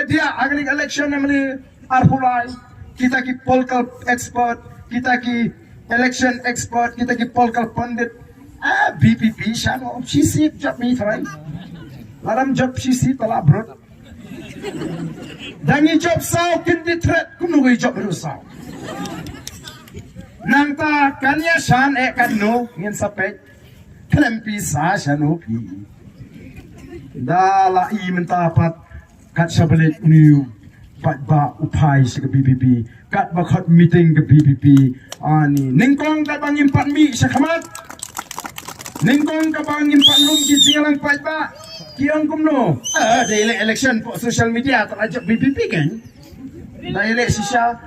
dia agak election yang ni arhulai kita ki political expert, kita ki election expert, kita ki political pundit. BPP siano sisi job ni try. Laram job sisi telah brot. Dangi job sao kindi threat kuno job rusau. Nangta kanya shan kanu ngin sapek kelempi sa shanu pi. Dala I mentapat kat sabelit new pat ba upai se ke BPP kat ba khot meeting ke BPP ani ningkong kat bang impat mi sa khamat ningkong ka bang impat lum ki singalang pat ba kiang kumno daily election po social media terajak BPP kan daily sisa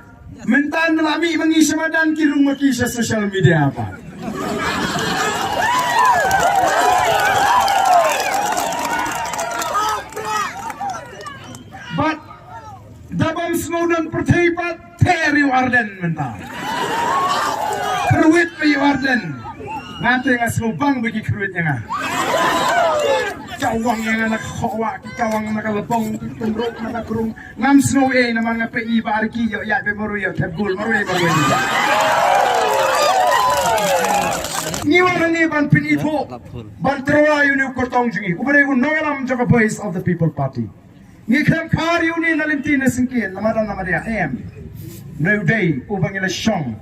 mentan lami mangi samadan ki rumah ki sa social media apa. But dabam Snowden perteipat teri warden mentah. Keruit pi warden. Ngate ngasno bang bagi keruitnya ngah. Cawang yang anak kawa, cawang anak lepong, tumruk anak kurung. Ngam snow namang PI barki yo ya bemoru yo tabgul maru baru ini. Ni orang ni ban pinito, ban terwa yuni kortong jungi. Ubare unongalam jaga voice of the people party. Ni kam kar yuni nalinti na singkin namadan namadia no day ubang ila shong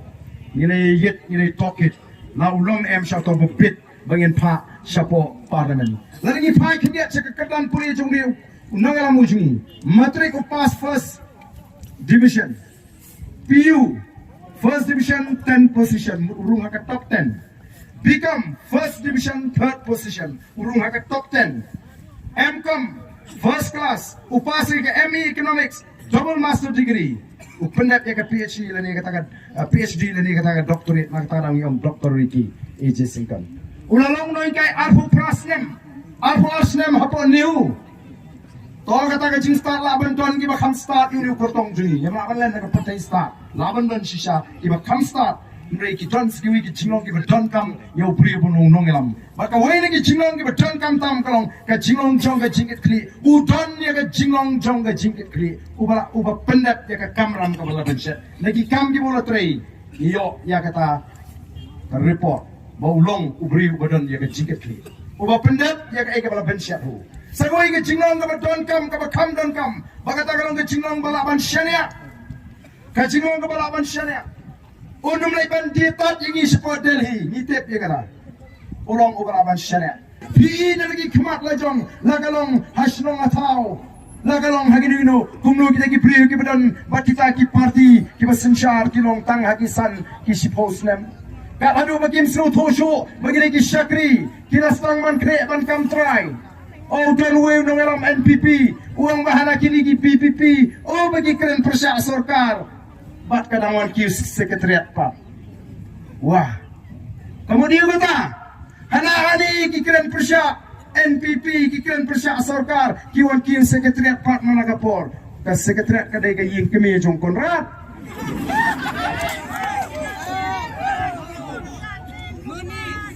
ni yet ni tokit la ulong syato bupit bangin pa syapo parliament lagi ni pai kenya cekakedan puri jungni unangala mujungi matric pass first division PU first division 10 position urung haka top 10 become first division third position urung haka top 10 MCOM first class, upasi ke ME Economics, double master degree, upendap ya ke PhD lani katakan PhD lani katakan doctorate nak katakan yang doctor Ricky AJ Singkan. Ulalong noi kai arfu prasnem hapo new. Tol katakan jing start laban tuan kita kam start uni kortong juni, yang laban lain nak petai start, laban dan sisa kita kam start. Mereka don skiwi ki jinglong ki don kam yo priyo bunong nongelam maka wei ki jinglong ki don kam tam kalong ka jinglong jong ka jingit kli udon ya ka jinglong jong ka jingit kli uba pendat ya ka kamram ka bala benset lagi kam ki bola trei yo ya kata report baulong ubri ubadon ya ka jingit kli uba pendat ya ka bala benset hu sagoi ki jinglong ka don kam ka kam don kam baka ta kalong ka jinglong bala ban shania ka jinglong ka bala ban shania Undum leban ditat yang support Delhi nitip ya kata ulong ubaraban syariat pi lagi kemat lajong lagalong hasnong atau lagalong haginu kumno kita ki priyo ki badan batita ki parti ki basensyar ki long tang hakisan ki siposnem kat hadu bakim snu thosho bagi ki syakri ki rastang man kre ban kam try oh dan we nongelam NPP uang bahana kini ki PPP oh bagi keren persya sarkar bat kadangan kiu sekretariat pak. Wah. Kemudian kata, hana-hani kikiran persya NPP kikiran persya sarkar kiwan kiu sekretariat pak managapor. Ka sekretariat kadai ka ying kemi jong konrad.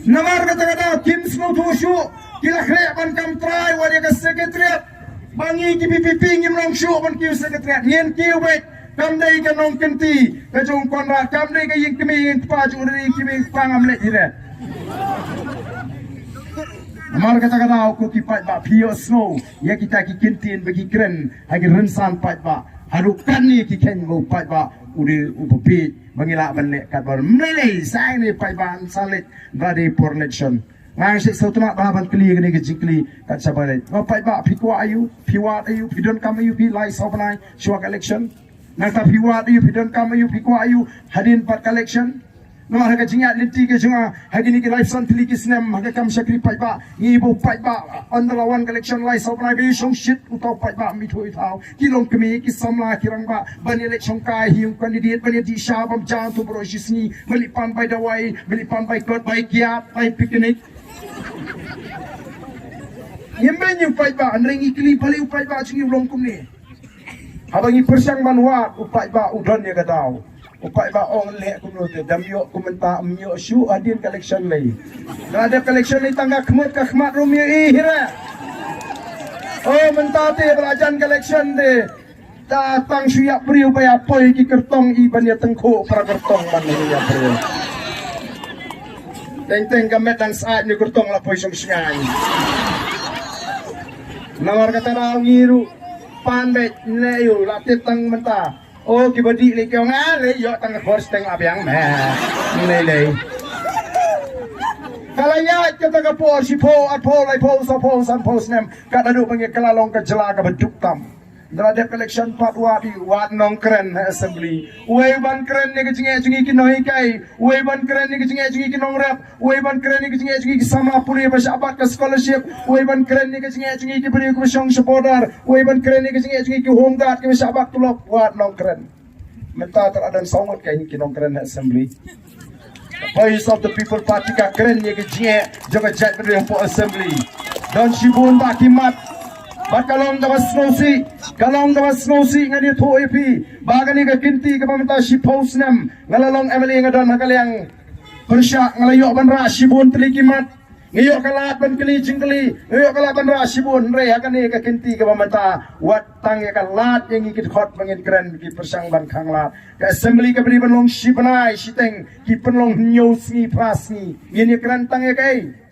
Namar kata-kata Kim Snow Thoshu kila kre ban kam try wadi ka sekretariat bangi ki PPP ngimrong shu ban kiu sekretariat ngien kiu baik kam dai ka nong kenti ka jong konra kam dai ka ying kemi ying pa jong ri kemi pangam le ire amar kata-kata aku ki pat ba pio snow ya kita ki kentin bagi keren hagi rensan pat ba harukan ni ki ken mo pat ba uri upopit bangila banle kat bar mele sai ni pat ba salit badi for election ngang se so tuma ba ban kli ni ke jikli kat sabalet ba pat ba pikwa ayu piwat ayu pidon kam ayu pi lai sobanai shwak election Nata piwat ayu pidon kam ayu pikwa ayu hadin pat collection nomor harga jingat linti ke junga hagini ke life san pili ke snem harga kam syakri pai ba ngibo pai ba underlawan collection lai so na be shong shit utau pai ba mi thoi thau kilong kemi ki samla kirang ba bani election kai hiung candidate bani di shabam jan tu bro shisni melipan bai dawai melipan bai kot bai kiat bai picnic yemben yung pai ba anring ikli bali upai ba chingi ulong kum ni Abangi persyang manwa upai ba udon ya katau. Upai ba ong le kumno te damyo kumenta myo shu adin collection lay. Ada collection ni tangga kemut ka khmat rumia hira. Oh mentate belajan collection de datang suyak beriu bay apa iki kertong iban ya tengku para kertong ban ya beriu teng gamet dan saat ni kertong la poy sumsngai nawar kata raw ngiru pandai leyo latit tang menta oh kibadi le kyong ale yo tang horse teng abyang me nilay kalaya kata ka po si po at po lai po sa po san po nem kada du pangi kalalong ka jela ka beduk tam Drada collection part wadi wat nong keren assembly. Weban keren ni kecing kinoi kai. Weban keren ni kecing kinong rap. Weban keren ni kecing sama puri bersahabat ke scholarship. Weban keren ni kecing beri ke song supporter. Weban keren ni kecing home guard ke bersahabat tulok wat nong keren. Menta teradan songot kai ni kinong keren assembly. Voice of the People Party ka keren ni kecing jaga jat beri untuk assembly. Dan shibun bakimat. Bat kalong dapat snowsi ngadi to EP bagani ka kinti ka pamenta si post nam ngalalong emeli ngadon hakalyang persyak ngalayok ban ra sibun telikimat ngayok kalat ban keli jingkeli ngayok kalat ban ra sibun re hakani ka kinti ka pamenta wat tang ka lat yang ikit hot mangin keren ki persang ban khanglat ka assembly ka beri ban long sipanai siteng ki penlong nyos ni pas ni ngini keren tang ya kai